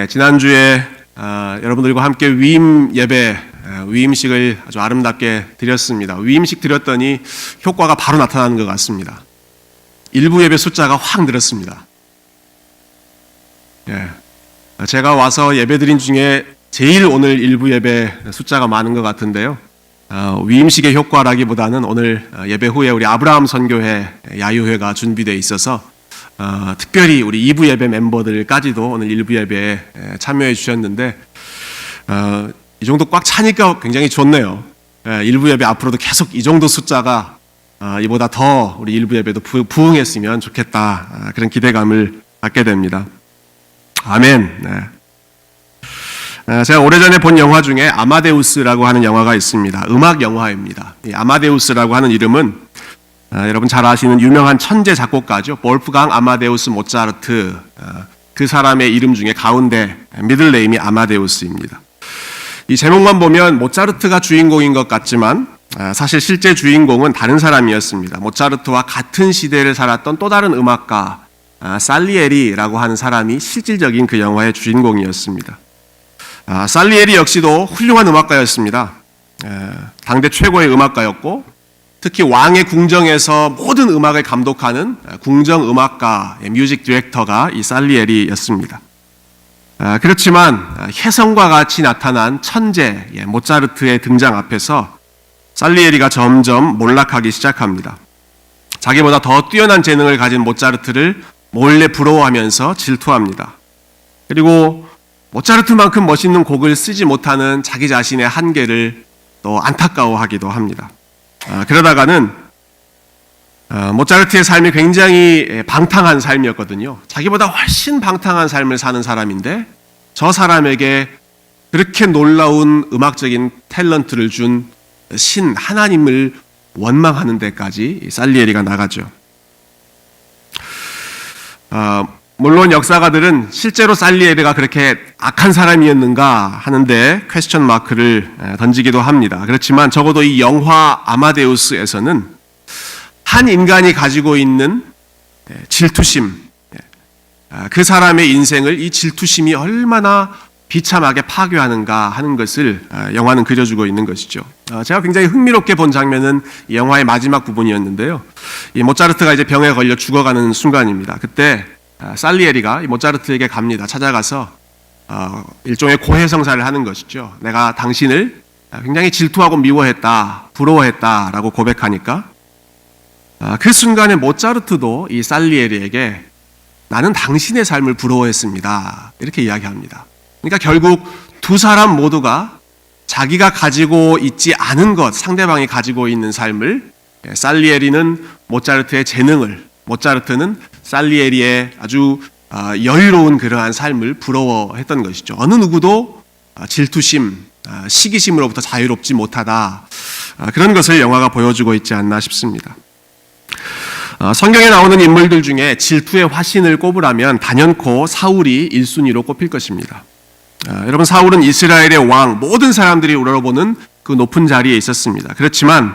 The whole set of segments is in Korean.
지난주에 여러분들과 함께 위임 예배, 위임식을 아주 아름답게 드렸습니다. 위임식 드렸더니 효과가 바로 나타나는 것 같습니다. 일부 예배 숫자가 확 늘었습니다. 제가 와서 예배 드린 중에 제일 오늘 일부 예배 숫자가 많은 것 같은데요. 위임식의 효과라기보다는 오늘 예배 후에 우리 아브라함 선교회 야유회가 준비되어 있어서 특별히 우리 2부 예배 멤버들까지도 오늘 1부 예배에 참여해 주셨는데 이 정도 꽉 차니까 굉장히 좋네요. 1부 예배 앞으로도 계속 이 정도 숫자가 이보다 더 우리 1부 예배도 부흥했으면 좋겠다, 그런 기대감을 갖게 됩니다. 아멘. 제가 오래전에 본 영화 중에 아마데우스라고 하는 영화가 있습니다. 음악 영화입니다. 이 아마데우스라고 하는 이름은 여러분 잘 아시는 유명한 천재 작곡가죠. 볼프강 아마데우스 모차르트, 그 사람의 이름 중에 가운데 미들네임이 아마데우스입니다. 이 제목만 보면 모차르트가 주인공인 것 같지만 사실 실제 주인공은 다른 사람이었습니다. 모차르트와 같은 시대를 살았던 또 다른 음악가 살리에리라고 하는 사람이 실질적인 그 영화의 주인공이었습니다. 살리에리 역시도 훌륭한 음악가였습니다. 당대 최고의 음악가였고 특히 왕의 궁정에서 모든 음악을 감독하는 궁정음악가, 뮤직 디렉터가 이 살리에리였습니다. 그렇지만 혜성과 같이 나타난 천재 모차르트의 등장 앞에서 살리에리가 점점 몰락하기 시작합니다. 자기보다 더 뛰어난 재능을 가진 모차르트를 몰래 부러워하면서 질투합니다. 그리고 모차르트만큼 멋있는 곡을 쓰지 못하는 자기 자신의 한계를 또 안타까워하기도 합니다. 그러다가는 모차르트의 삶이 굉장히 방탕한 삶이었거든요. 자기보다 훨씬 방탕한 삶을 사는 사람인데 저 사람에게 그렇게 놀라운 음악적인 탤런트를 준 신 하나님을 원망하는 데까지 살리에리가 나가죠. 물론 역사가들은 실제로 살리에리가 그렇게 악한 사람이었는가 하는데 퀘스천 마크를 던지기도 합니다. 그렇지만 적어도 이 영화 아마데우스에서는 한 인간이 가지고 있는 질투심, 그 사람의 인생을 이 질투심이 얼마나 비참하게 파괴하는가 하는 것을 영화는 그려주고 있는 것이죠. 제가 굉장히 흥미롭게 본 장면은 이 영화의 마지막 부분이었는데요. 이 모차르트가 이제 병에 걸려 죽어가는 순간입니다. 그때 살리에리가 이 모차르트에게 갑니다. 찾아가서 일종의 고해성사를 하는 것이죠. 내가 당신을 굉장히 질투하고 미워했다, 부러워했다라고 고백하니까 그 순간에 모차르트도 이 살리에리에게 나는 당신의 삶을 부러워했습니다, 이렇게 이야기합니다. 그러니까 결국 두 사람 모두가 자기가 가지고 있지 않은 것, 상대방이 가지고 있는 삶을, 살리에리는 모차르트의 재능을, 모차르트는 살리에리의 아주 여유로운 그러한 삶을 부러워했던 것이죠. 어느 누구도 질투심, 시기심으로부터 자유롭지 못하다, 그런 것을 영화가 보여주고 있지 않나 싶습니다. 성경에 나오는 인물들 중에 질투의 화신을 꼽으라면 단연코 사울이 1순위로 꼽힐 것입니다. 여러분, 사울은 이스라엘의 왕, 모든 사람들이 우러러보는 그 높은 자리에 있었습니다. 그렇지만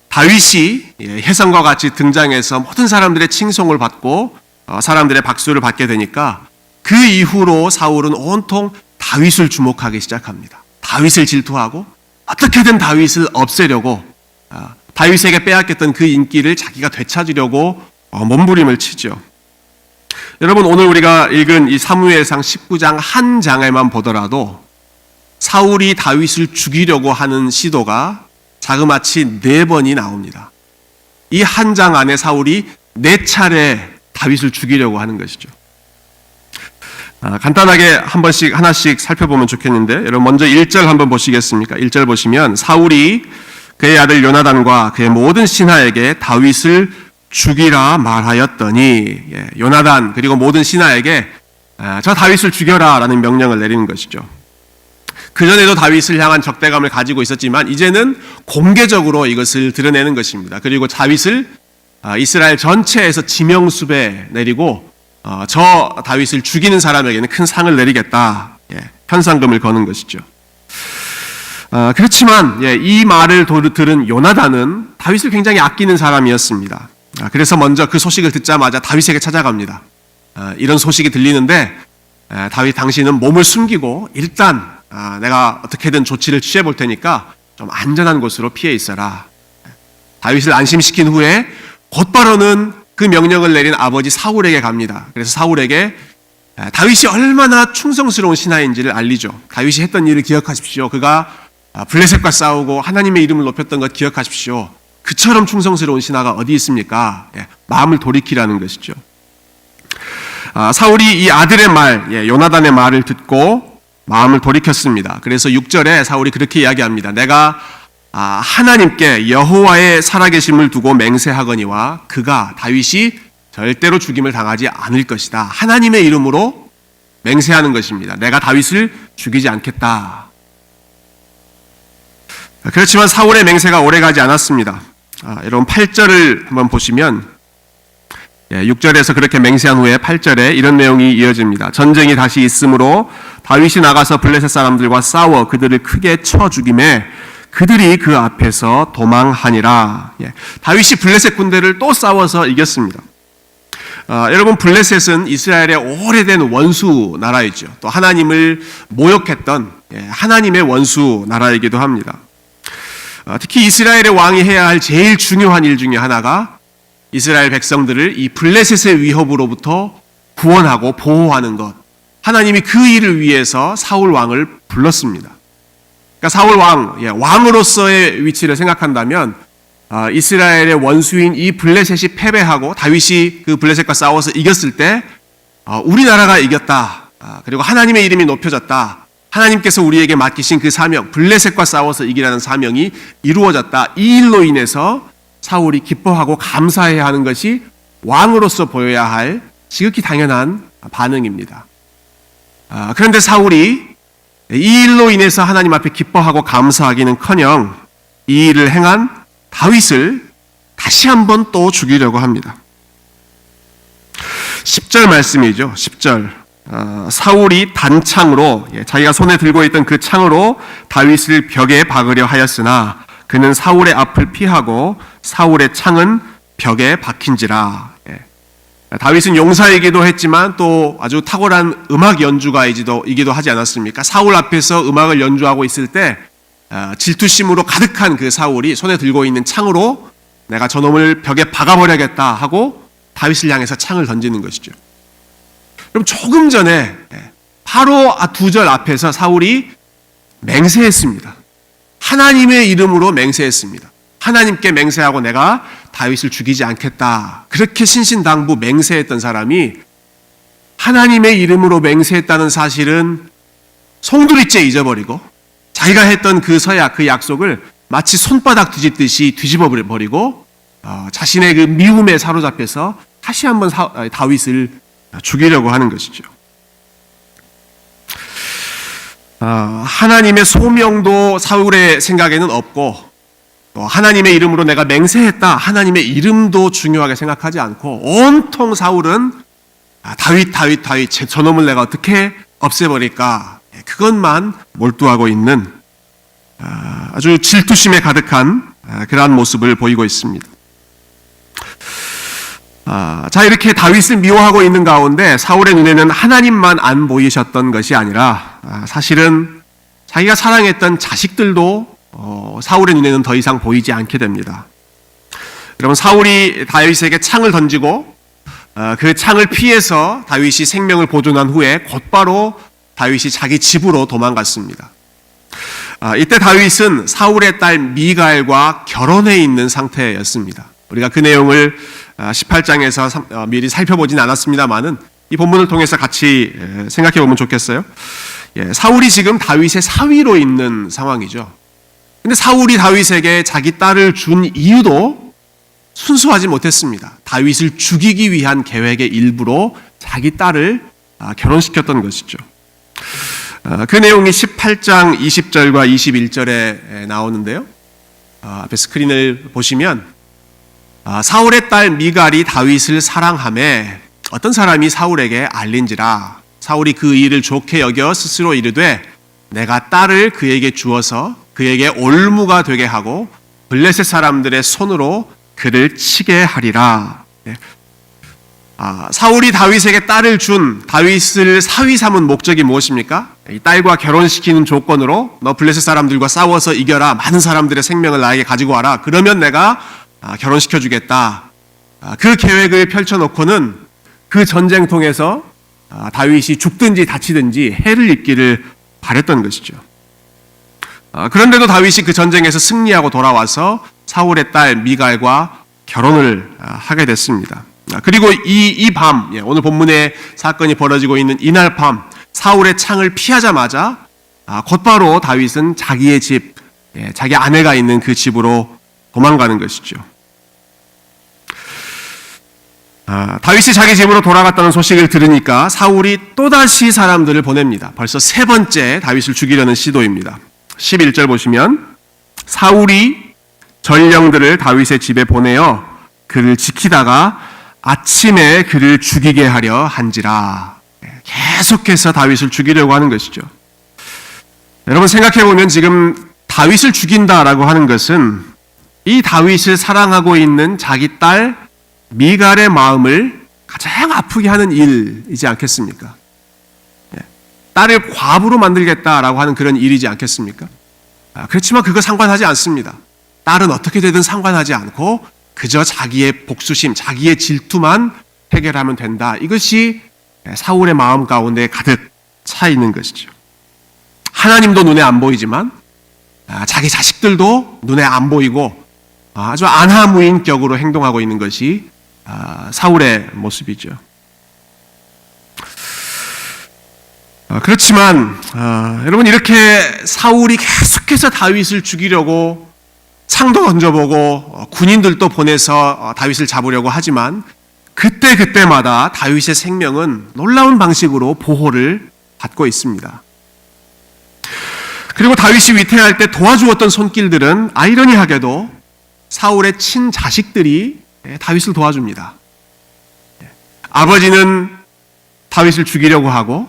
다윗이 혜성과 같이 등장해서 모든 사람들의 칭송을 받고 사람들의 박수를 받게 되니까 그 이후로 사울은 온통 다윗을 주목하기 시작합니다. 다윗을 질투하고 어떻게든 다윗을 없애려고, 다윗에게 빼앗겼던 그 인기를 자기가 되찾으려고 몸부림을 치죠. 여러분, 오늘 우리가 읽은 이 사무엘상 19장 한 장에만 보더라도 사울이 다윗을 죽이려고 하는 시도가 자그마치 4번이 나옵니다. 이 한 장 안에 사울이 4차례 다윗을 죽이려고 하는 것이죠. 간단하게 하나씩 살펴보면 좋겠는데, 여러분 먼저 1절 한번 보시겠습니까? 1절 보시면 사울이 그의 아들 요나단과 그의 모든 신하에게 다윗을 죽이라 말하였더니, 요나단 그리고 모든 신하에게 저 다윗을 죽여라 라는 명령을 내리는 것이죠. 그전에도 다윗을 향한 적대감을 가지고 있었지만 이제는 공개적으로 이것을 드러내는 것입니다. 그리고 다윗을 이스라엘 전체에서 지명수배 내리고 저 다윗을 죽이는 사람에게는 큰 상을 내리겠다, 현상금을 거는 것이죠. 그렇지만 이 말을 들은 요나단은 다윗을 굉장히 아끼는 사람이었습니다. 그래서 먼저 그 소식을 듣자마자 다윗에게 찾아갑니다. 이런 소식이 들리는데 다윗 당신은 몸을 숨기고 일단 내가 어떻게든 조치를 취해 볼 테니까 좀 안전한 곳으로 피해 있어라. 다윗을 안심시킨 후에 곧바로는 그 명령을 내린 아버지 사울에게 갑니다. 그래서 사울에게 다윗이 얼마나 충성스러운 신하인지를 알리죠. 다윗이 했던 일을 기억하십시오. 그가 블레셋과 싸우고 하나님의 이름을 높였던 것 기억하십시오. 그처럼 충성스러운 신하가 어디 있습니까? 마음을 돌이키라는 것이죠. 사울이 이 아들의 말, 요나단의 말을 듣고 마음을 돌이켰습니다. 그래서 6절에 사울이 그렇게 이야기합니다. 내가 하나님께 여호와의 살아계심을 두고 맹세하거니와 그가 다윗이 절대로 죽임을 당하지 않을 것이다. 하나님의 이름으로 맹세하는 것입니다. 내가 다윗을 죽이지 않겠다. 그렇지만 사울의 맹세가 오래가지 않았습니다. 여러분 8절을 한번 보시면 6절에서 그렇게 맹세한 후에 8절에 이런 내용이 이어집니다. 전쟁이 다시 있으므로 다윗이 나가서 블레셋 사람들과 싸워 그들을 크게 쳐 죽이매 그들이 그 앞에서 도망하니라. 다윗이 블레셋 군대를 또 싸워서 이겼습니다. 여러분 블레셋은 이스라엘의 오래된 원수 나라이죠. 또 하나님을 모욕했던 하나님의 원수 나라이기도 합니다. 특히 이스라엘의 왕이 해야 할 제일 중요한 일 중에 하나가 이스라엘 백성들을 이 블레셋의 위협으로부터 구원하고 보호하는 것. 하나님이 그 일을 위해서 사울 왕을 불렀습니다. 그러니까 사울 왕, 왕으로서의 위치를 생각한다면 이스라엘의 원수인 이 블레셋이 패배하고 다윗이 그 블레셋과 싸워서 이겼을 때 우리나라가 이겼다. 그리고 하나님의 이름이 높여졌다. 하나님께서 우리에게 맡기신 그 사명, 블레셋과 싸워서 이기라는 사명이 이루어졌다. 이 일로 인해서 사울이 기뻐하고 감사해야 하는 것이 왕으로서 보여야 할 지극히 당연한 반응입니다. 그런데 사울이 이 일로 인해서 하나님 앞에 기뻐하고 감사하기는커녕 이 일을 행한 다윗을 다시 한번 또 죽이려고 합니다. 10절 말씀이죠. 10절. 사울이 단창으로 자기가 손에 들고 있던 그 창으로 다윗을 벽에 박으려 하였으나 그는 사울의 앞을 피하고 사울의 창은 벽에 박힌지라. 다윗은 용사이기도 했지만 또 아주 탁월한 음악 연주가이기도 하지 않았습니까? 사울 앞에서 음악을 연주하고 있을 때 질투심으로 가득한 그 사울이 손에 들고 있는 창으로 내가 저놈을 벽에 박아버려야겠다 하고 다윗을 향해서 창을 던지는 것이죠. 그럼 조금 전에 바로 2절 앞에서 사울이 맹세했습니다. 하나님의 이름으로 맹세했습니다. 하나님께 맹세하고 내가 다윗을 죽이지 않겠다. 그렇게 신신당부 맹세했던 사람이 하나님의 이름으로 맹세했다는 사실은 송두리째 잊어버리고 자기가 했던 그 서약, 그 약속을 마치 손바닥 뒤집듯이 뒤집어 버리고 자신의 그 미움에 사로잡혀서 다시 한번 다윗을 죽이려고 하는 것이죠. 하나님의 소명도 사울의 생각에는 없고 또 하나님의 이름으로 내가 맹세했다. 하나님의 이름도 중요하게 생각하지 않고 온통 사울은 다윗 저놈을 내가 어떻게 없애버릴까 그것만 몰두하고 있는 아주 질투심에 가득한 그러한 모습을 보이고 있습니다. 자, 이렇게 다윗을 미워하고 있는 가운데 사울의 눈에는 하나님만 안 보이셨던 것이 아니라 사실은 자기가 사랑했던 자식들도 사울의 눈에는 더 이상 보이지 않게 됩니다. 여러분 사울이 다윗에게 창을 던지고 그 창을 피해서 다윗이 생명을 보존한 후에 곧바로 다윗이 자기 집으로 도망갔습니다. 이때 다윗은 사울의 딸 미갈과 결혼해 있는 상태였습니다. 우리가 그 내용을 18장에서 미리 살펴보진 않았습니다만은 이 본문을 통해서 같이 생각해 보면 좋겠어요. 사울이 지금 다윗의 사위로 있는 상황이죠. 근데 사울이 다윗에게 자기 딸을 준 이유도 순수하지 못했습니다. 다윗을 죽이기 위한 계획의 일부로 자기 딸을 결혼시켰던 것이죠. 그 내용이 18장 20절과 21절에 나오는데요. 앞에 스크린을 보시면 사울의 딸 미갈이 다윗을 사랑하매 어떤 사람이 사울에게 알린지라 사울이 그 일을 좋게 여겨 스스로 이르되 내가 딸을 그에게 주어서 그에게 올무가 되게 하고 블레셋 사람들의 손으로 그를 치게 하리라. 사울이 다윗에게 딸을 준 다윗을 사위 삼은 목적이 무엇입니까? 이 딸과 결혼시키는 조건으로 너 블레셋 사람들과 싸워서 이겨라. 많은 사람들의 생명을 나에게 가지고 와라. 그러면 내가 결혼시켜주겠다. 그 계획을 펼쳐놓고는 그 전쟁 통해서 다윗이 죽든지 다치든지 해를 입기를 바랬던 것이죠. 그런데도 다윗이 그 전쟁에서 승리하고 돌아와서 사울의 딸 미갈과 결혼을 하게 됐습니다. 그리고 이 밤, 오늘 본문에 사건이 벌어지고 있는 이날 밤 사울의 창을 피하자마자 곧바로 다윗은 자기의 집, 자기 아내가 있는 그 집으로 도망가는 것이죠. 다윗이 자기 집으로 돌아갔다는 소식을 들으니까 사울이 또다시 사람들을 보냅니다. 벌써 세 번째 다윗을 죽이려는 시도입니다. 11절 보시면 사울이 전령들을 다윗의 집에 보내어 그를 지키다가 아침에 그를 죽이게 하려 한지라. 계속해서 다윗을 죽이려고 하는 것이죠. 여러분 생각해보면 지금 다윗을 죽인다라고 하는 것은 이 다윗을 사랑하고 있는 자기 딸 미갈의 마음을 가장 아프게 하는 일이지 않겠습니까? 딸을 과부로 만들겠다라고 하는 그런 일이지 않겠습니까? 그렇지만 그거 상관하지 않습니다. 딸은 어떻게 되든 상관하지 않고 그저 자기의 복수심, 자기의 질투만 해결하면 된다. 이것이 사울의 마음 가운데 가득 차 있는 것이죠. 하나님도 눈에 안 보이지만 자기 자식들도 눈에 안 보이고 아주 안하무인격으로 행동하고 있는 것이 사울의 모습이죠. 그렇지만 여러분 이렇게 사울이 계속해서 다윗을 죽이려고 창도 던져보고 군인들도 보내서 다윗을 잡으려고 하지만 그때마다 다윗의 생명은 놀라운 방식으로 보호를 받고 있습니다. 그리고 다윗이 위태할 때 도와주었던 손길들은 아이러니하게도 사울의 친자식들이 다윗을 도와줍니다. 아버지는 다윗을 죽이려고 하고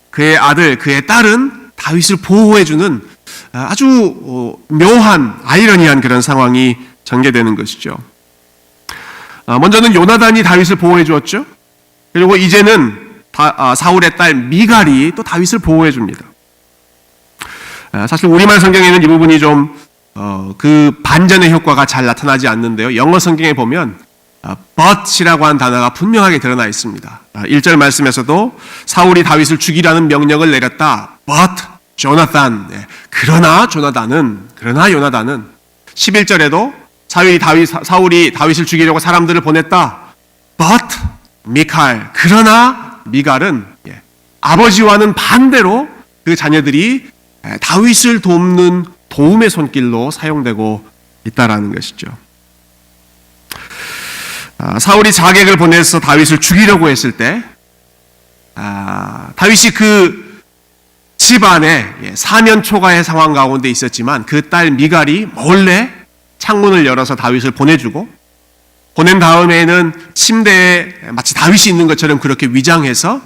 그의 아들, 그의 딸은 다윗을 보호해주는 아주 묘한 아이러니한 그런 상황이 전개되는 것이죠. 먼저는 요나단이 다윗을 보호해 주었죠. 그리고 이제는 사울의 딸 미갈이 또 다윗을 보호해 줍니다. 사실 우리말 성경에는 이 부분이 좀 그 반전의 효과가 잘 나타나지 않는데요. 영어 성경에 보면 but이라고 하는 단어가 분명하게 드러나 있습니다. 1절 말씀에서도 사울이 다윗을 죽이라는 명령을 내렸다. but 조나단. 그러나 요나단은 11절에도 사울이 다윗을 죽이려고 사람들을 보냈다. but 미칼. 그러나 미갈은 아버지와는 반대로 그 자녀들이 다윗을 돕는 도움의 손길로 사용되고 있다라는 것이죠. 사울이 자객을 보내서 다윗을 죽이려고 했을 때 다윗이 그 집 안에 사면초가의 상황 가운데 있었지만 그 딸 미갈이 몰래 창문을 열어서 다윗을 보내주고 보낸 다음에는 침대에 마치 다윗이 있는 것처럼 그렇게 위장해서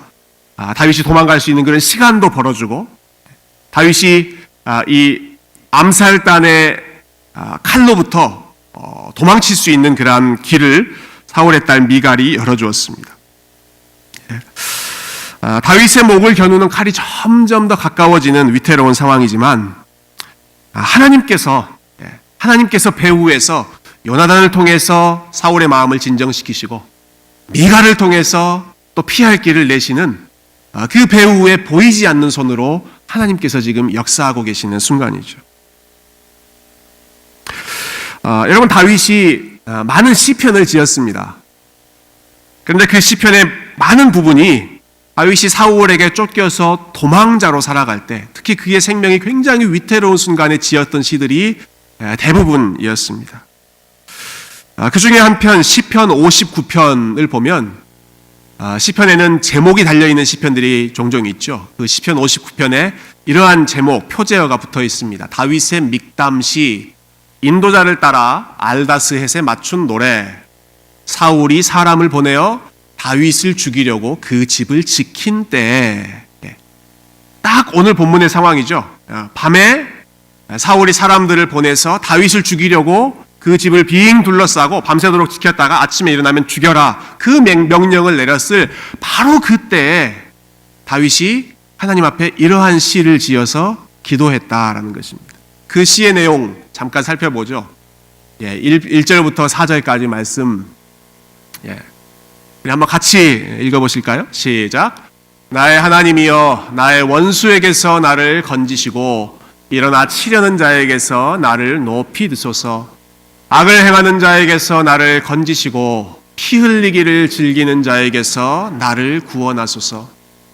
다윗이 도망갈 수 있는 그런 시간도 벌어주고 다윗이 이 암살단의 칼로부터 도망칠 수 있는 그러한 길을 사울의 딸 미갈이 열어주었습니다. 다윗의 목을 겨누는 칼이 점점 더 가까워지는 위태로운 상황이지만 하나님께서 배후에서 요나단을 통해서 사울의 마음을 진정시키시고 미갈을 통해서 또 피할 길을 내시는 그 배후에 보이지 않는 손으로 하나님께서 지금 역사하고 계시는 순간이죠. 여러분 다윗이 많은 시편을 지었습니다. 그런데 그 시편의 많은 부분이 다윗이 사울에게 쫓겨서 도망자로 살아갈 때 특히 그의 생명이 굉장히 위태로운 순간에 지었던 시들이 대부분이었습니다. 그 중에 한 편 시편 59편을 보면 시편에는 제목이 달려있는 시편들이 종종 있죠. 그 시편 59편에 이러한 제목, 표제어가 붙어 있습니다. 다윗의 믹담시, 인도자를 따라 알다스헷에 맞춘 노래, 사울이 사람을 보내어 다윗을 죽이려고 그 집을 지킨 때에 딱 오늘 본문의 상황이죠. 밤에 사울이 사람들을 보내서 다윗을 죽이려고 그 집을 빙 둘러싸고 밤새도록 지켰다가 아침에 일어나면 죽여라. 그 명령을 내렸을 바로 그때 다윗이 하나님 앞에 이러한 시를 지어서 기도했다라는 것입니다. 그 시의 내용 잠깐 살펴보죠. 1절부터 4절까지 말씀 우리 한번 같이 읽어보실까요? 시작. 나의 하나님이여 나의 원수에게서 나를 건지시고 일어나 치려는 자에게서 나를 높이 드소서. 악을 행하는 자에게서 나를 건지시고 피 흘리기를 즐기는 자에게서 나를 구원하소서.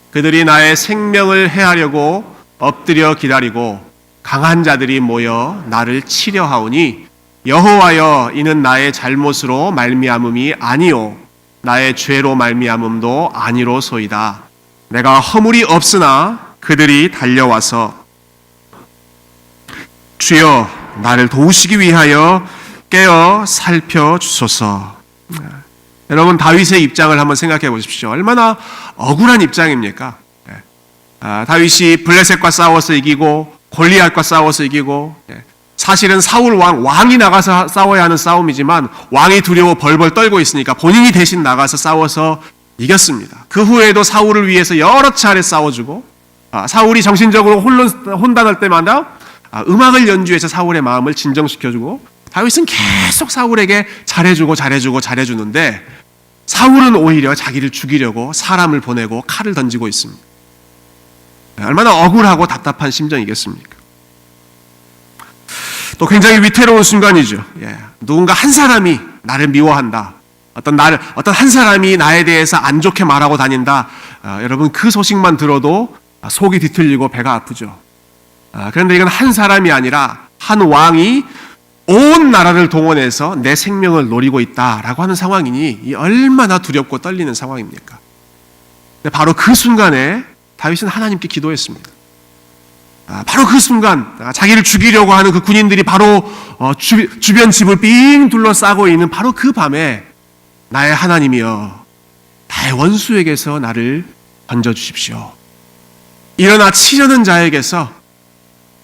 그들이 나의 생명을 해하려고 엎드려 기다리고 강한 자들이 모여 나를 치려 하오니 여호와여 이는 나의 잘못으로 말미암음이 아니요 나의 죄로 말미암음도 아니로소이다. 내가 허물이 없으나 그들이 달려와서 주여 나를 도우시기 위하여 깨어 살펴주소서. 여러분 다윗의 입장을 한번 생각해 보십시오. 얼마나 억울한 입장입니까? 다윗이 블레셋과 싸워서 이기고 골리앗과 싸워서 이기고 사실은 사울 왕이 나가서 싸워야 하는 싸움이지만 왕이 두려워 벌벌 떨고 있으니까 본인이 대신 나가서 싸워서 이겼습니다. 그 후에도 사울을 위해서 여러 차례 싸워주고 사울이 정신적으로 혼돈할 때마다 음악을 연주해서 사울의 마음을 진정시켜주고 다윗은 계속 사울에게 잘해주는데 사울은 오히려 자기를 죽이려고 사람을 보내고 칼을 던지고 있습니다. 얼마나 억울하고 답답한 심정이겠습니까? 또 굉장히 위태로운 순간이죠. 누군가 한 사람이 나를 미워한다. 어떤 한 사람이 나에 대해서 안 좋게 말하고 다닌다. 여러분 그 소식만 들어도 속이 뒤틀리고 배가 아프죠. 그런데 이건 한 사람이 아니라 한 왕이 온 나라를 동원해서 내 생명을 노리고 있다라고 하는 상황이니 이 얼마나 두렵고 떨리는 상황입니까? 바로 그 순간에 다윗은 하나님께 기도했습니다. 바로 그 순간 자기를 죽이려고 하는 그 군인들이 바로 주변 집을 삥 둘러싸고 있는 바로 그 밤에 나의 하나님이여 나의 원수에게서 나를 건져주십시오. 일어나 치려는 자에게서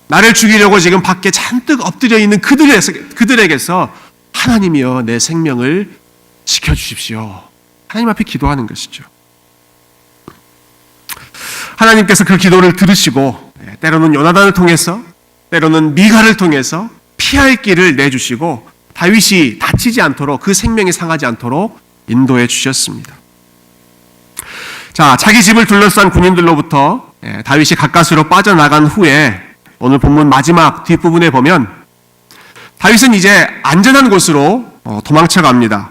나를 죽이려고 지금 밖에 잔뜩 엎드려 있는 그들에게서 하나님이여 내 생명을 지켜주십시오. 하나님 앞에 기도하는 것이죠. 하나님께서 그 기도를 들으시고 때로는 요나단을 통해서 때로는 미가를 통해서 피할 길을 내주시고 다윗이 다치지 않도록 그 생명이 상하지 않도록 인도해 주셨습니다. 자, 자기 집을 둘러싼 군인들로부터 다윗이 가까스로 빠져나간 후에 오늘 본문 마지막 뒷부분에 보면 다윗은 이제 안전한 곳으로 도망쳐 갑니다.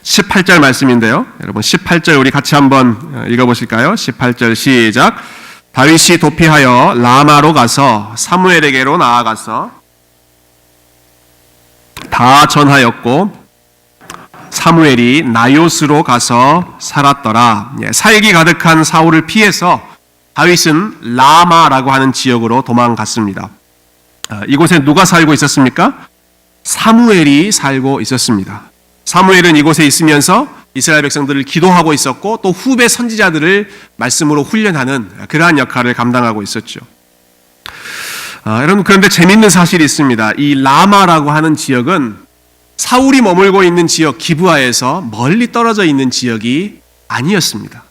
18절 말씀인데요. 여러분 18절 우리 같이 한번 읽어보실까요? 18절 시작. 다윗이 도피하여 라마로 가서 사무엘에게로 나아가서 다 전하였고 사무엘이 나요스로 가서 살았더라. 살기 가득한 사울을 피해서 다윗은 라마라고 하는 지역으로 도망갔습니다. 이곳에 누가 살고 있었습니까? 사무엘이 살고 있었습니다. 사무엘은 이곳에 있으면서 이스라엘 백성들을 기도하고 있었고 또 후배 선지자들을 말씀으로 훈련하는 그러한 역할을 감당하고 있었죠. 여러분 그런데 재밌는 사실이 있습니다. 이 라마라고 하는 지역은 사울이 머물고 있는 지역 기브아에서 멀리 떨어져 있는 지역이 아니었습니다.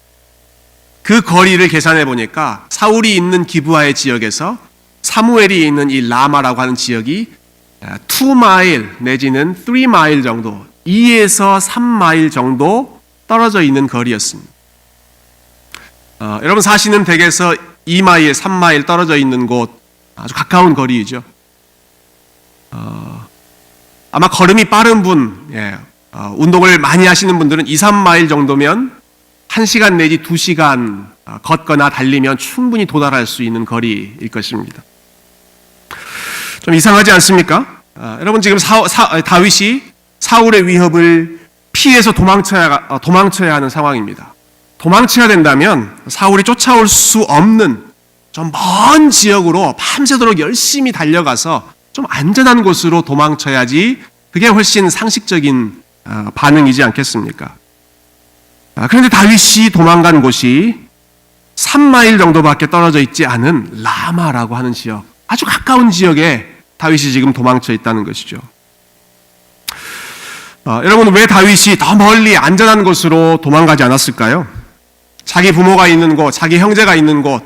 그 거리를 계산해 보니까 사울이 있는 기브아의 지역에서 사무엘이 있는 이 라마라고 하는 지역이 2마일 내지는 3마일 정도 2에서 3마일 정도 떨어져 있는 거리였습니다. 여러분 사시는 댁에서 2마일, 3마일 떨어져 있는 곳 아주 가까운 거리이죠. 아마 걸음이 빠른 분, 운동을 많이 하시는 분들은 2, 3마일 정도면 1시간 내지 2시간 걷거나 달리면 충분히 도달할 수 있는 거리일 것입니다. 좀 이상하지 않습니까? 여러분 지금 다윗이 사울의 위협을 피해서 도망쳐야 하는 상황입니다. 도망쳐야 된다면 사울이 쫓아올 수 없는 좀 먼 지역으로 밤새도록 열심히 달려가서 좀 안전한 곳으로 도망쳐야지 그게 훨씬 상식적인 반응이지 않겠습니까? 그런데 다윗이 도망간 곳이 3마일 정도밖에 떨어져 있지 않은 라마라고 하는 지역, 아주 가까운 지역에 다윗이 지금 도망쳐 있다는 것이죠. 여러분, 왜 다윗이 더 멀리 안전한 곳으로 도망가지 않았을까요? 자기 부모가 있는 곳, 자기 형제가 있는 곳,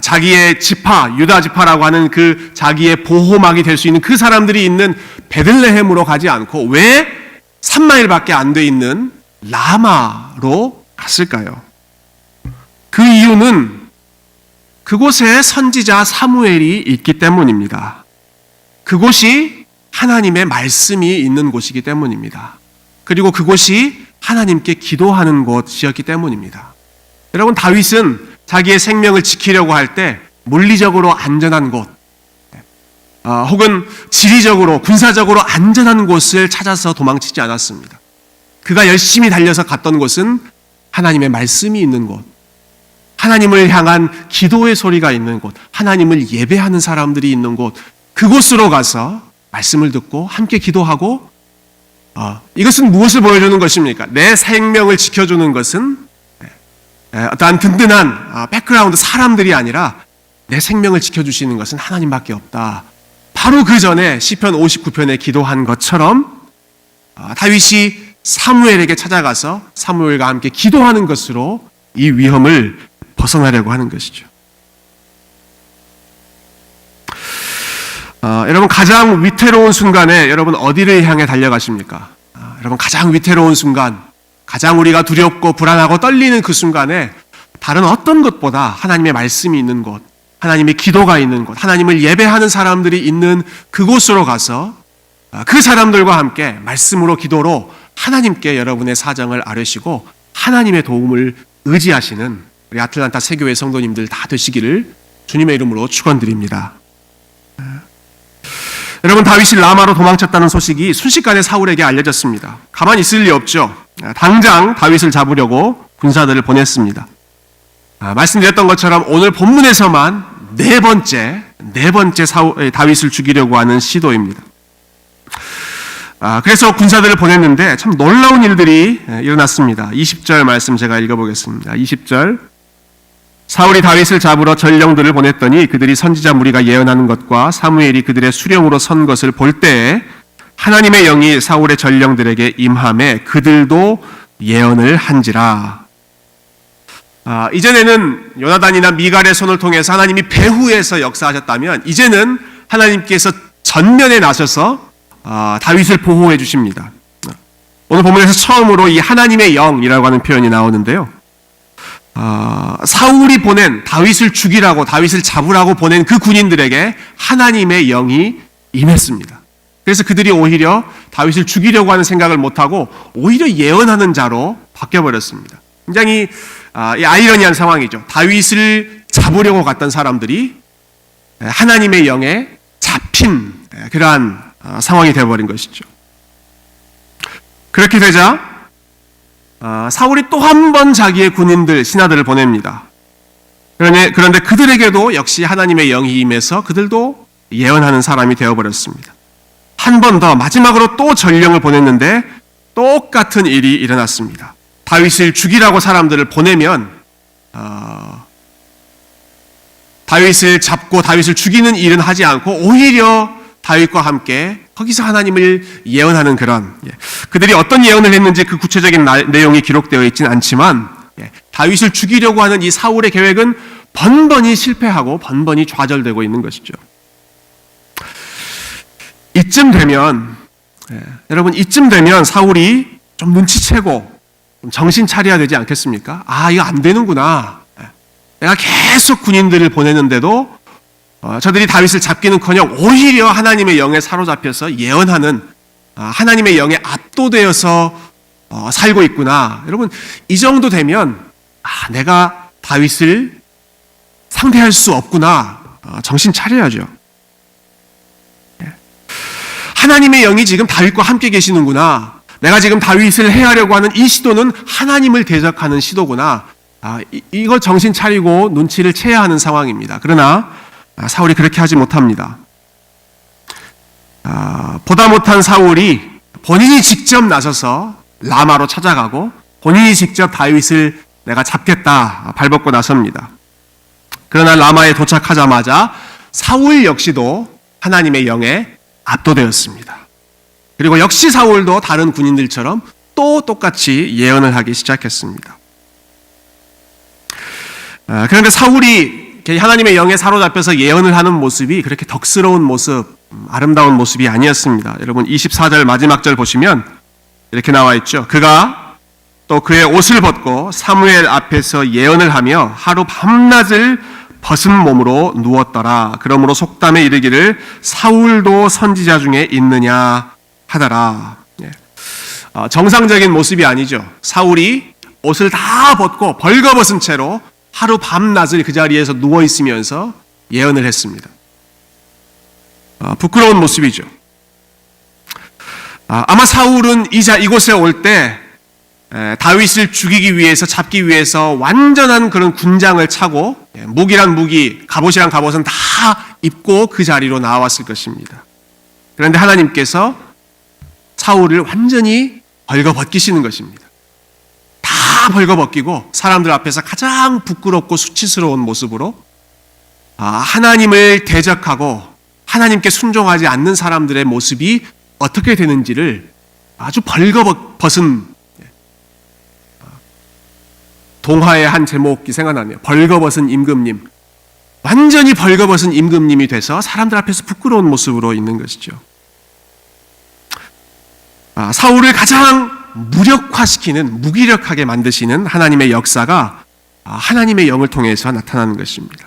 자기의 지파, 유다 지파라고 하는 그 자기의 보호막이 될 수 있는 그 사람들이 있는 베들레헴으로 가지 않고 왜 3마일밖에 안 돼 있는 라마로 갔을까요? 그 이유는 그곳에 선지자 사무엘이 있기 때문입니다. 그곳이 하나님의 말씀이 있는 곳이기 때문입니다. 그리고 그곳이 하나님께 기도하는 곳이었기 때문입니다. 여러분, 다윗은 자기의 생명을 지키려고 할 때 물리적으로 안전한 곳, 혹은 지리적으로, 군사적으로 안전한 곳을 찾아서 도망치지 않았습니다. 그가 열심히 달려서 갔던 곳은 하나님의 말씀이 있는 곳, 하나님을 향한 기도의 소리가 있는 곳, 하나님을 예배하는 사람들이 있는 곳, 그곳으로 가서 말씀을 듣고 함께 기도하고, 이것은 무엇을 보여주는 것입니까? 내 생명을 지켜주는 것은 어떠한 든든한 백그라운드 사람들이 아니라 내 생명을 지켜주시는 것은 하나님밖에 없다. 바로 그 전에 시편 59편에 기도한 것처럼 다윗이 사무엘에게 찾아가서 사무엘과 함께 기도하는 것으로 이 위험을 벗어나려고 하는 것이죠. 여러분, 가장 위태로운 순간에 여러분 어디를 향해 달려가십니까? 여러분, 가장 위태로운 순간, 가장 우리가 두렵고 불안하고 떨리는 그 순간에 다른 어떤 것보다 하나님의 말씀이 있는 곳, 하나님의 기도가 있는 곳, 하나님을 예배하는 사람들이 있는 그곳으로 가서 그 사람들과 함께 말씀으로 기도로 하나님께 여러분의 사정을 아뢰시고 하나님의 도움을 의지하시는 우리 아틀란타 세교회 성도님들 다 되시기를 주님의 이름으로 축원드립니다. 여러분, 다윗이 라마로 도망쳤다는 소식이 순식간에 사울에게 알려졌습니다. 가만히 있을 리 없죠. 당장 다윗을 잡으려고 군사들을 보냈습니다. 말씀드렸던 것처럼 오늘 본문에서만 네 번째 다윗을 죽이려고 하는 시도입니다. 그래서 군사들을 보냈는데 참 놀라운 일들이 일어났습니다. 20절 말씀 제가 읽어보겠습니다. 20절. 사울이 다윗을 잡으러 전령들을 보냈더니 그들이 선지자 무리가 예언하는 것과 사무엘이 그들의 수령으로 선 것을 볼 때에 하나님의 영이 사울의 전령들에게 임함에 그들도 예언을 한지라. 이전에는 요나단이나 미갈의 손을 통해서 하나님이 배후에서 역사하셨다면 이제는 하나님께서 전면에 나서서 다윗을 보호해 주십니다. 오늘 본문에서 처음으로 이 하나님의 영이라고 하는 표현이 나오는데요. 사울이 보낸 다윗을 죽이라고, 다윗을 잡으라고 보낸 그 군인들에게 하나님의 영이 임했습니다. 그래서 그들이 오히려 다윗을 죽이려고 하는 생각을 못하고 오히려 예언하는 자로 바뀌어버렸습니다. 굉장히 아이러니한 상황이죠. 다윗을 잡으려고 갔던 사람들이 하나님의 영에 잡힌 그러한 상황이 되어버린 것이죠. 그렇게 되자 사울이 또 한 번 자기의 군인들, 신하들을 보냅니다. 그런데 그들에게도 역시 하나님의 영이 임해서 그들도 예언하는 사람이 되어버렸습니다. 한 번 더 마지막으로 또 전령을 보냈는데 똑같은 일이 일어났습니다. 다윗을 죽이라고 사람들을 보내면 다윗을 잡고 다윗을 죽이는 일은 하지 않고 오히려 다윗과 함께 거기서 하나님을 예언하는 그런, 그들이 어떤 예언을 했는지 그 구체적인 내용이 기록되어 있지는 않지만 다윗을 죽이려고 하는 이 사울의 계획은 번번이 실패하고 번번이 좌절되고 있는 것이죠. 이쯤 되면 사울이 좀 눈치채고 좀 정신 차려야 되지 않겠습니까? 이거 안 되는구나. 내가 계속 군인들을 보내는데도 저들이 다윗을 잡기는커녕 오히려 하나님의 영에 사로잡혀서 예언하는, 하나님의 영에 압도되어서 살고 있구나. 여러분, 이 정도 되면 내가 다윗을 상대할 수 없구나. 정신 차려야죠. 하나님의 영이 지금 다윗과 함께 계시는구나. 내가 지금 다윗을 해하려고 하는 이 시도는 하나님을 대적하는 시도구나. 이거 정신 차리고 눈치를 채야 하는 상황입니다. 그러나 사울이 그렇게 하지 못합니다. 보다 못한 사울이 본인이 직접 나서서 라마로 찾아가고 본인이 직접 다윗을 내가 잡겠다 발벗고 나섭니다. 그러나 라마에 도착하자마자 사울 역시도 하나님의 영에 압도되었습니다. 그리고 역시 사울도 다른 군인들처럼 또 똑같이 예언을 하기 시작했습니다. 그런데 사울이 하나님의 영에 사로잡혀서 예언을 하는 모습이 그렇게 덕스러운 모습, 아름다운 모습이 아니었습니다. 여러분 24절 마지막 절 보시면 이렇게 나와 있죠. 그가 또 그의 옷을 벗고 사무엘 앞에서 예언을 하며 하루 밤낮을 벗은 몸으로 누웠더라. 그러므로 속담에 이르기를 사울도 선지자 중에 있느냐 하더라. 정상적인 모습이 아니죠. 사울이 옷을 다 벗고 벌거벗은 채로 하루 밤낮을 그 자리에서 누워 있으면서 예언을 했습니다. 부끄러운 모습이죠. 아마 사울은 이곳에 올 때 다윗을 죽이기 위해서, 잡기 위해서 완전한 그런 군장을 차고 무기란 무기, 갑옷이란 갑옷은 다 입고 그 자리로 나왔을 것입니다. 그런데 하나님께서 사울을 완전히 벌거벗기시는 것입니다. 다 벌거벗기고 사람들 앞에서 가장 부끄럽고 수치스러운 모습으로 하나님을 대적하고 하나님께 순종하지 않는 사람들의 모습이 어떻게 되는지를 아주 벌거벗은 동화의 한 제목이 생각나네요. 벌거벗은 임금님. 완전히 벌거벗은 임금님이 돼서 사람들 앞에서 부끄러운 모습으로 있는 것이죠. 사울을 가장 무력화시키는, 무기력하게 만드시는 하나님의 역사가 하나님의 영을 통해서 나타나는 것입니다.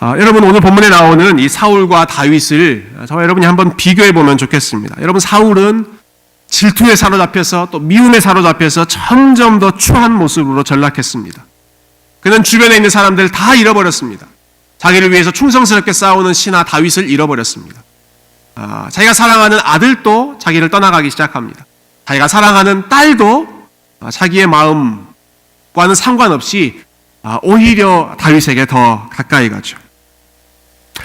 여러분 오늘 본문에 나오는 이 사울과 다윗을 저와 여러분이 한번 비교해 보면 좋겠습니다. 여러분 사울은 질투에 사로잡혀서 또 미움에 사로잡혀서 점점 더 추한 모습으로 전락했습니다. 그는 주변에 있는 사람들 다 잃어버렸습니다. 자기를 위해서 충성스럽게 싸우는 신하 다윗을 잃어버렸습니다. 자기가 사랑하는 아들도 자기를 떠나가기 시작합니다. 자기가 사랑하는 딸도 자기의 마음과는 상관없이 오히려 다윗에게 더 가까이 가죠.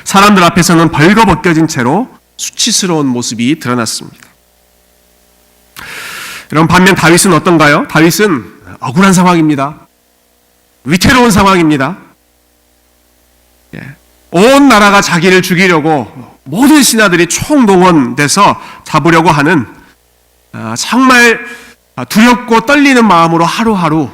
사람들 앞에서는 벌거벗겨진 채로 수치스러운 모습이 드러났습니다. 여러분 반면 다윗은 어떤가요? 다윗은 억울한 상황입니다. 위태로운 상황입니다. 온 나라가 자기를 죽이려고 모든 신하들이 총동원돼서 잡으려고 하는 정말 두렵고 떨리는 마음으로 하루하루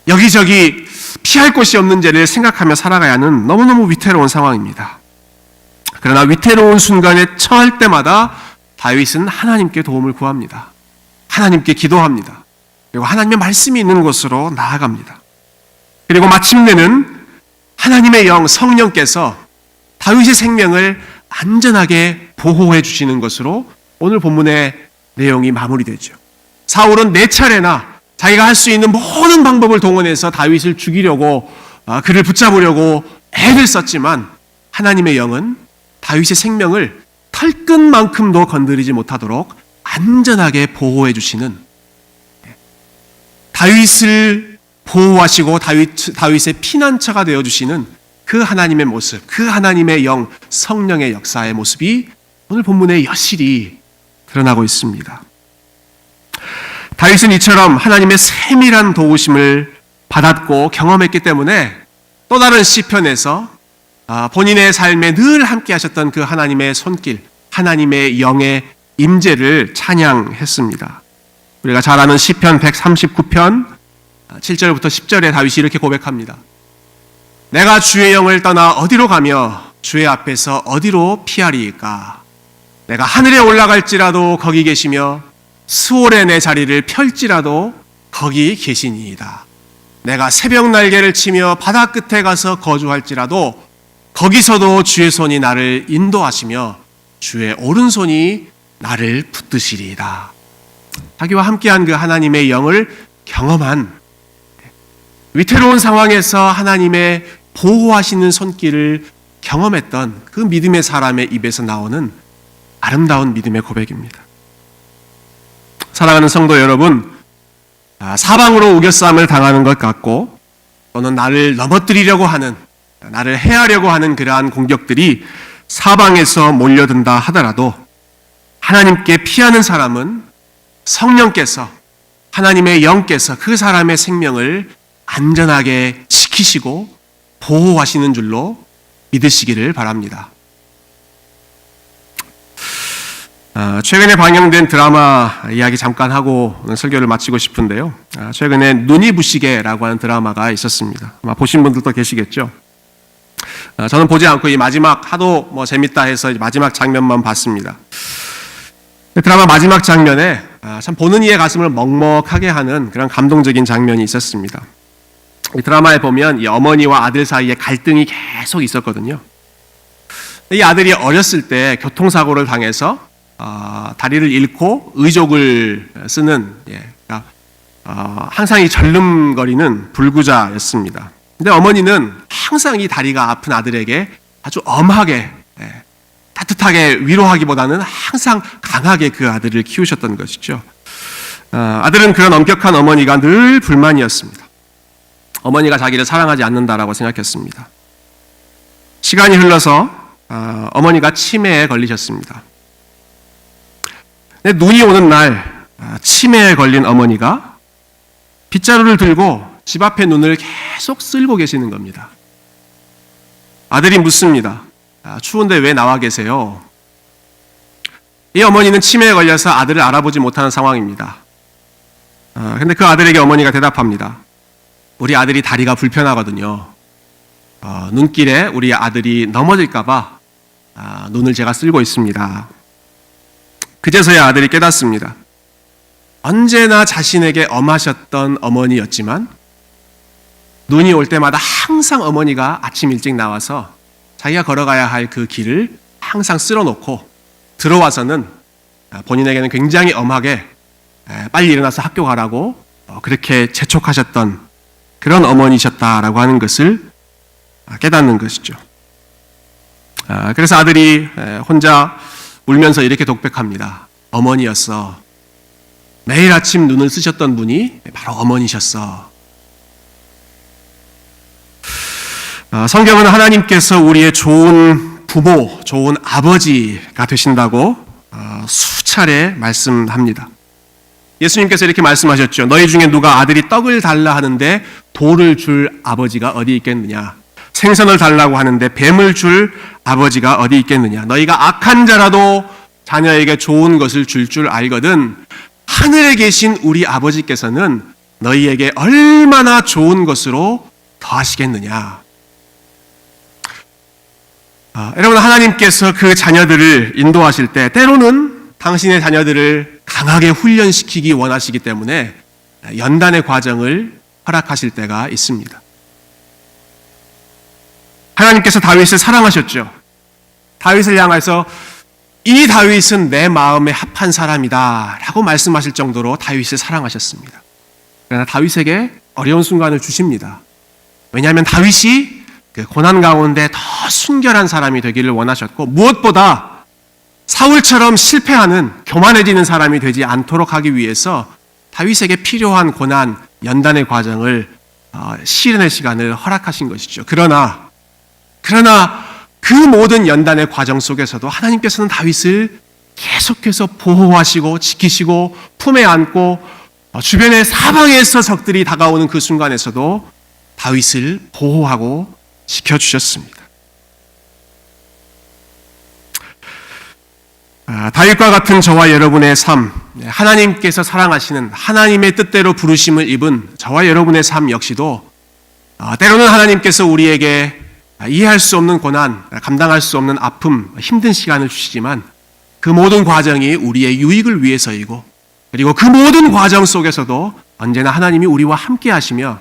여기저기 피할 곳이 없는 죄를 생각하며 살아가야 하는 너무너무 위태로운 상황입니다. 그러나 위태로운 순간에 처할 때마다 다윗은 하나님께 도움을 구합니다. 하나님께 기도합니다. 그리고 하나님의 말씀이 있는 곳으로 나아갑니다. 그리고 마침내는 하나님의 영, 성령께서 다윗의 생명을 안전하게 보호해 주시는 것으로 오늘 본문의 내용이 마무리되죠. 사울은 4차례나 자기가 할 수 있는 모든 방법을 동원해서 다윗을 죽이려고 그를 붙잡으려고 애를 썼지만 하나님의 영은 다윗의 생명을 털끝만큼도 건드리지 못하도록 안전하게 보호해 주시는, 다윗을 보호하시고 다윗의 피난처가 되어주시는 그 하나님의 모습, 그 하나님의 영, 성령의 역사의 모습이 오늘 본문에 여실히 드러나고 있습니다. 다윗은 이처럼 하나님의 세밀한 도우심을 받았고 경험했기 때문에 또 다른 시편에서 본인의 삶에 늘 함께 하셨던 그 하나님의 손길, 하나님의 영의 임재를 찬양했습니다. 우리가 잘 아는 시편 139편 7절부터 10절에 다윗이 이렇게 고백합니다. 내가 주의 영을 떠나 어디로 가며 주의 앞에서 어디로 피하리이까? 내가 하늘에 올라갈지라도 거기 계시며 수월에 내 자리를 펼지라도 거기 계시니이다. 내가 새벽 날개를 치며 바다 끝에 가서 거주할지라도 거기서도 주의 손이 나를 인도하시며 주의 오른손이 나를 붙드시리이다. 자기와 함께한 그 하나님의 영을 경험한, 위태로운 상황에서 하나님의 보호하시는 손길을 경험했던 그 믿음의 사람의 입에서 나오는 아름다운 믿음의 고백입니다. 사랑하는 성도 여러분, 사방으로 우겨싸움을 당하는 것 같고 또는 나를 넘어뜨리려고 하는, 나를 해하려고 하는 그러한 공격들이 사방에서 몰려든다 하더라도 하나님께 피하는 사람은 성령께서, 하나님의 영께서 그 사람의 생명을 안전하게 지키시고 보호하시는 줄로 믿으시기를 바랍니다. 최근에 방영된 드라마 이야기 잠깐 하고 설교를 마치고 싶은데요. 최근에 눈이 부시게라고 하는 드라마가 있었습니다. 아마 보신 분들도 계시겠죠. 저는 보지 않고 이 마지막 하도 재밌다 해서 마지막 장면만 봤습니다. 드라마 마지막 장면에 참 보는 이의 가슴을 먹먹하게 하는 그런 감동적인 장면이 있었습니다. 이 드라마에 보면 이 어머니와 아들 사이에 갈등이 계속 있었거든요. 이 아들이 어렸을 때 교통사고를 당해서 다리를 잃고 의족을 쓰는 항상 이 절름거리는 불구자였습니다. 근데 어머니는 항상 이 다리가 아픈 아들에게 아주 엄하게 따뜻하게 위로하기보다는 항상 강하게 그 아들을 키우셨던 것이죠. 아들은 그런 엄격한 어머니가 늘 불만이었습니다. 어머니가 자기를 사랑하지 않는다라고 생각했습니다. 시간이 흘러서 어머니가 치매에 걸리셨습니다. 눈이 오는 날 치매에 걸린 어머니가 빗자루를 들고 집 앞에 눈을 계속 쓸고 계시는 겁니다. 아들이 묻습니다. 추운데 왜 나와 계세요? 이 어머니는 치매에 걸려서 아들을 알아보지 못하는 상황입니다. 근데 그 아들에게 어머니가 대답합니다. 우리 아들이 다리가 불편하거든요. 눈길에 우리 아들이 넘어질까봐 눈을 제가 쓸고 있습니다. 그제서야 아들이 깨닫습니다. 언제나 자신에게 엄하셨던 어머니였지만 눈이 올 때마다 항상 어머니가 아침 일찍 나와서 자기가 걸어가야 할 그 길을 항상 쓸어놓고 들어와서는 본인에게는 굉장히 엄하게 빨리 일어나서 학교 가라고 그렇게 재촉하셨던 그런 어머니셨다라고 하는 것을 깨닫는 것이죠. 그래서 아들이 혼자 울면서 이렇게 독백합니다. 어머니였어. 매일 아침 눈을 쓰셨던 분이 바로 어머니셨어. 성경은 하나님께서 우리의 좋은 부모, 좋은 아버지가 되신다고 수차례 말씀합니다. 예수님께서 이렇게 말씀하셨죠. 너희 중에 누가 아들이 떡을 달라 하는데 돌을 줄 아버지가 어디 있겠느냐. 생선을 달라고 하는데 뱀을 줄 아버지가 어디 있겠느냐. 너희가 악한 자라도 자녀에게 좋은 것을 줄 알거든 하늘에 계신 우리 아버지께서는 너희에게 얼마나 좋은 것으로 더하시겠느냐. 여러분, 하나님께서 그 자녀들을 인도하실 때 때로는 당신의 자녀들을 강하게 훈련시키기 원하시기 때문에 연단의 과정을 허락하실 때가 있습니다. 하나님께서 다윗을 사랑하셨죠. 다윗을 향해서 이 다윗은 내 마음에 합한 사람이다 라고 말씀하실 정도로 다윗을 사랑하셨습니다. 그러나 다윗에게 어려운 순간을 주십니다. 왜냐하면 다윗이 그 고난 가운데 더 순결한 사람이 되기를 원하셨고 무엇보다 사울처럼 실패하는 교만해지는 사람이 되지 않도록 하기 위해서 다윗에게 필요한 고난, 연단의 과정을 실현의 시간을 허락하신 것이죠. 그러나 그 모든 연단의 과정 속에서도 하나님께서는 다윗을 계속해서 보호하시고 지키시고 품에 안고 주변의 사방에서 적들이 다가오는 그 순간에서도 다윗을 보호하고 지켜주셨습니다. 다윗과 같은 저와 여러분의 삶, 하나님께서 사랑하시는 하나님의 뜻대로 부르심을 입은 저와 여러분의 삶 역시도 때로는 하나님께서 우리에게 이해할 수 없는 고난, 감당할 수 없는 아픔, 힘든 시간을 주시지만 그 모든 과정이 우리의 유익을 위해서이고 그리고 그 모든 과정 속에서도 언제나 하나님이 우리와 함께 하시며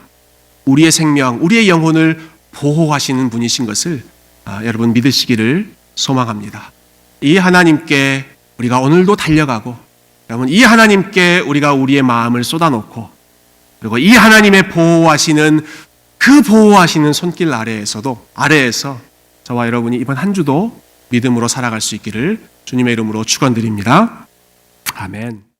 우리의 생명, 우리의 영혼을 보호하시는 분이신 것을 여러분 믿으시기를 소망합니다. 이 하나님께 우리가 오늘도 달려가고 여러분 이 하나님께 우리가 우리의 마음을 쏟아놓고 그리고 이 하나님의 보호하시는 그 보호하시는 손길 아래에서 저와 여러분이 이번 한 주도 믿음으로 살아갈 수 있기를 주님의 이름으로 축원드립니다. 아멘.